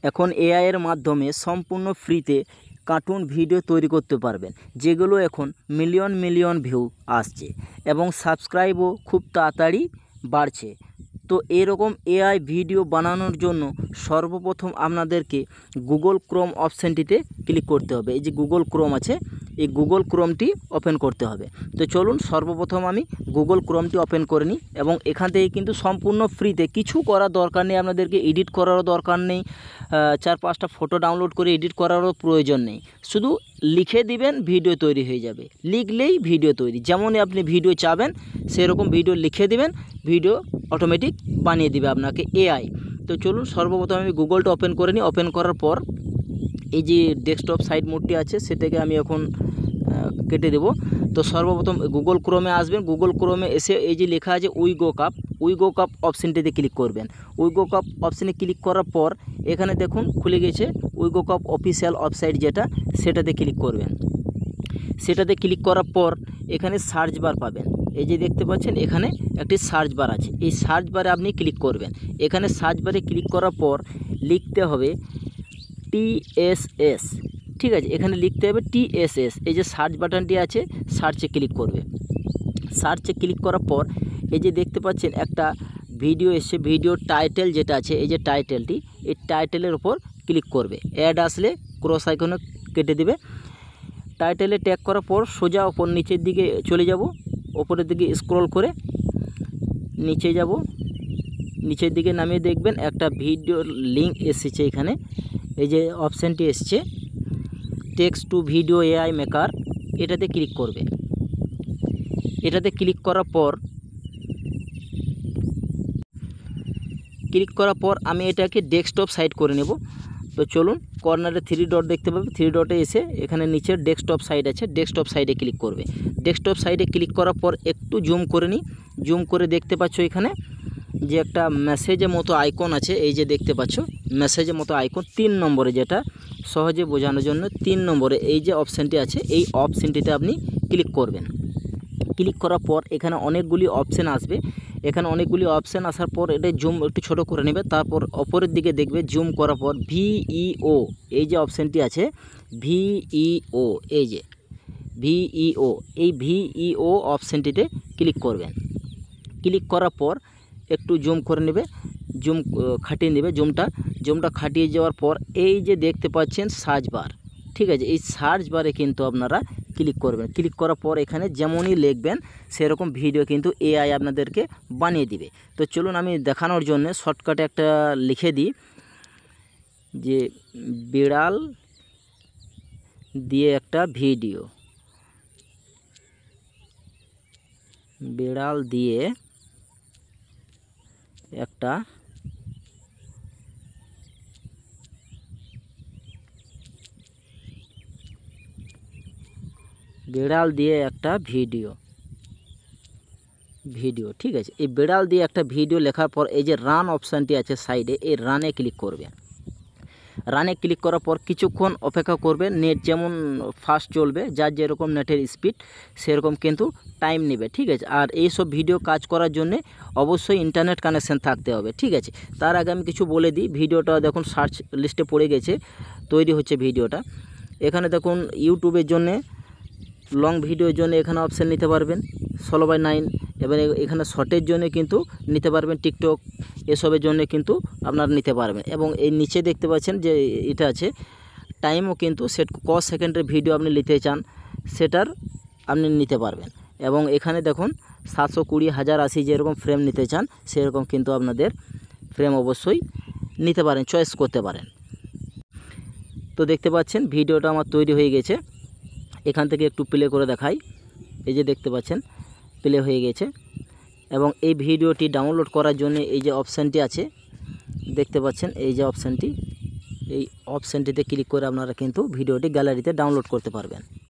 এখন এআই এর মাধ্যমে সম্পূর্ণ ফ্রিতে কার্টুন ভিডিও তৈরি করতে পারবেন, যেগুলো এখন মিলিয়ন মিলিয়ন ভিউ আসছে এবং সাবস্ক্রাইবও খুব তাড়াতাড়ি বাড়ছে। তো এরকম এআই ভিডিও বানানোর জন্য সর্বপ্রথম আপনাদেরকে গুগল ক্রোম অপশানটিতে ক্লিক করতে হবে। এই যে গুগল ক্রোম আছে, এই গুগল ক্রোমটি ওপেন করতে হবে। তো চলুন সর্বপ্রথম আমি গুগল ক্রোমটি ওপেন করে নিই এবং এখান থেকে কিন্তু সম্পূর্ণ ফ্রিতে, কিছু করার দরকার নেই, আপনাদেরকে এডিট করারও দরকার নেই, 4-5টা ফটো ডাউনলোড করে এডিট করারও প্রয়োজন নেই। শুধু লিখে দিবেন, ভিডিও তৈরি হয়ে যাবে। লিখলেই ভিডিও তৈরি, যেমনই আপনি ভিডিও চাবেন সেরকম ভিডিও লিখে দিবেন, ভিডিও অটোমেটিক বানিয়ে দিবে আপনাকে এআই। তো চলুন সর্বপ্রথম আমি গুগলটা ওপেন করে নিই। ওপেন করার পর এই যে ডেস্কটপ সাইড মোডটি আছে সেটাকে আমি এখন কেটে দেব। তো সর্বপ্রথম গুগল ক্রোমে আসবেন। গুগল ক্রোমে এসে এই যে লেখা আছে উইগো কাপ অপশানটিতে ক্লিক করবেন। উইগো কাপ অপশানে ক্লিক করার পর এখানে দেখুন খুলে গেছে উইগো কাপ অফিসিয়াল ওয়েবসাইট, যেটা সেটাতে ক্লিক করবেন। সেটাতে ক্লিক করার পর এখানে সার্চ বার পাবেন। এই যে দেখতে পাচ্ছেন এখানে একটি সার্চ বার আছে, এই সার্চ বারে আপনি ক্লিক করবেন। এখানে সার্চ বারে ক্লিক করার পর লিখতে হবে TSS, ঠিক আছে, এখানে লিখতে হবে TSS। এই যে সার্চ বাটনটি আছে, সার্চে ক্লিক করবে। সার্চে ক্লিক করার পর এই যে দেখতে পাচ্ছেন একটা ভিডিও এসছে, ভিডিও টাইটেল যেটা আছে, এই যে টাইটেলটি, এই টাইটেলের উপর ক্লিক করবে। অ্যাড আসলে ক্রস আইকনে কেটে দিবে। টাইটেলে ট্যাগ করার পর সোজা ওপর নিচের দিকে চলে যাব, ওপরের দিকে স্ক্রল করে নিচে যাব, নিচের দিকে নামিয়ে দেখবেন একটা ভিডিওর লিঙ্ক এসেছে। এখানে এই যে অপশানটি এসছে text to video AI maker, এটাতে ক্লিক করবে। এটাতে ক্লিক করার পর আমি এটাকে ডেস্কটপ সাইড করে নেব। তো চলুন কর্নারে 3 ডট দেখতে পাবে, 3 ডটে এসে এখানে নিচে ডেস্কটপ সাইড আছে, ডেস্কটপ সাইডে ক্লিক করবে। ডেস্কটপ সাইডে ক্লিক করার পর একটু জুম করে নিই। জুম করে দেখতে পাচ্ছ এখানে যে একটা মেসেজের মতো আইকন আছে, এই যে দেখতে পাচ্ছ মেসেজের মতো আইকন 3 নম্বরে, যেটা সহজে বোঝানোর জন্য 3 নম্বরে এই যে অপশানটি আছে, এই অপশানটিতে আপনি ক্লিক করবেন। ক্লিক করার পর এখানে অনেকগুলি অপশান আসবে। এখানে অনেকগুলি অপশান আসার পর এটা জুম একটু ছোট করে নেবে। তারপর অপরের দিকে দেখবে জুম করার পর ভিইও, এই যে অপশানটি আছে ভিইও, এই যে ভিইও, এই ভিইও অপশানটিতে ক্লিক করবেন। ক্লিক করার পর একটু জুম করে নেবে, জুম খাটিয়ে নেবে। জুমটা খাটিয়ে যাওয়ার পর এই যে দেখতে পাচ্ছেন সার্চ বার, ঠিক আছে, এই সার্চ বারে কিন্তু আপনারা ক্লিক করবেন। ক্লিক করার পর এখানে যেমনই লিখবেন সেরকম ভিডিও কিন্তু এআই আপনাদেরকে বানিয়ে দিবে। তো চলুন আমি দেখানোর জন্য শর্টকাটে একটা লিখে দিই যে বিড়াল দিয়ে একটা ভিডিও, বিড়াল দিয়ে একটা ভিডিও, ঠিক আছে। এই বিড়াল দিয়ে একটা ভিডিও লেখার পর এই যে রান অপশানটি আছে সাইডে, এই রানে ক্লিক করবে। রানে ক্লিক করার পর কিছুক্ষণ অপেক্ষা করবে। নেট যেমন ফাস্ট চলবে, যার যেরকম নেটের স্পিড সেরকম কিন্তু টাইম নেবে, ঠিক আছে। আর এইসব ভিডিও কাজ করার জন্যে অবশ্যই ইন্টারনেট কানেকশান থাকতে হবে, ঠিক আছে। তার আগে আমি কিছু বলে দিই। ভিডিওটা দেখুন সার্চ লিস্টে পড়ে গেছে, তৈরি হচ্ছে ভিডিওটা। এখানে দেখুন ইউটিউবের জন্যে লং ভিডিওর জন্য এখানে অপশান নিতে পারবেন 16:9, এবার এখানে শর্টের জন্য কিন্তু নিতে পারবেন, টিকটক এসবের জন্য কিন্তু আপনারা নিতে পারবেন। এবং এই নিচে দেখতে পাচ্ছেন যে এটা আছে টাইমও কিন্তু সেট, ক সেকেন্ডের ভিডিও আপনি নিতে চান সেটার আপনি নিতে পারবেন। এবং এখানে দেখুন 720, 1080 যেরকম ফ্রেম নিতে চান সেরকম কিন্তু আপনাদের ফ্রেম অবশ্যই নিতে পারেন, চয়েস করতে পারেন। তো দেখতে পাচ্ছেন ভিডিওটা আমার তৈরি হয়ে গেছে। এখান থেকে একটু প্লে করে দেখাই, এই যে দেখতে পাচ্ছেন প্লে হয়ে গেছে। এবং এই ভিডিওটি ডাউনলোড করার জন্য এই যে অপশানটি আছে দেখতে পাচ্ছেন, এই যে অপশানটি, এই অপশানটিতে ক্লিক করে আপনারা কিন্তু ভিডিওটি গ্যালারিতে ডাউনলোড করতে পারবেন।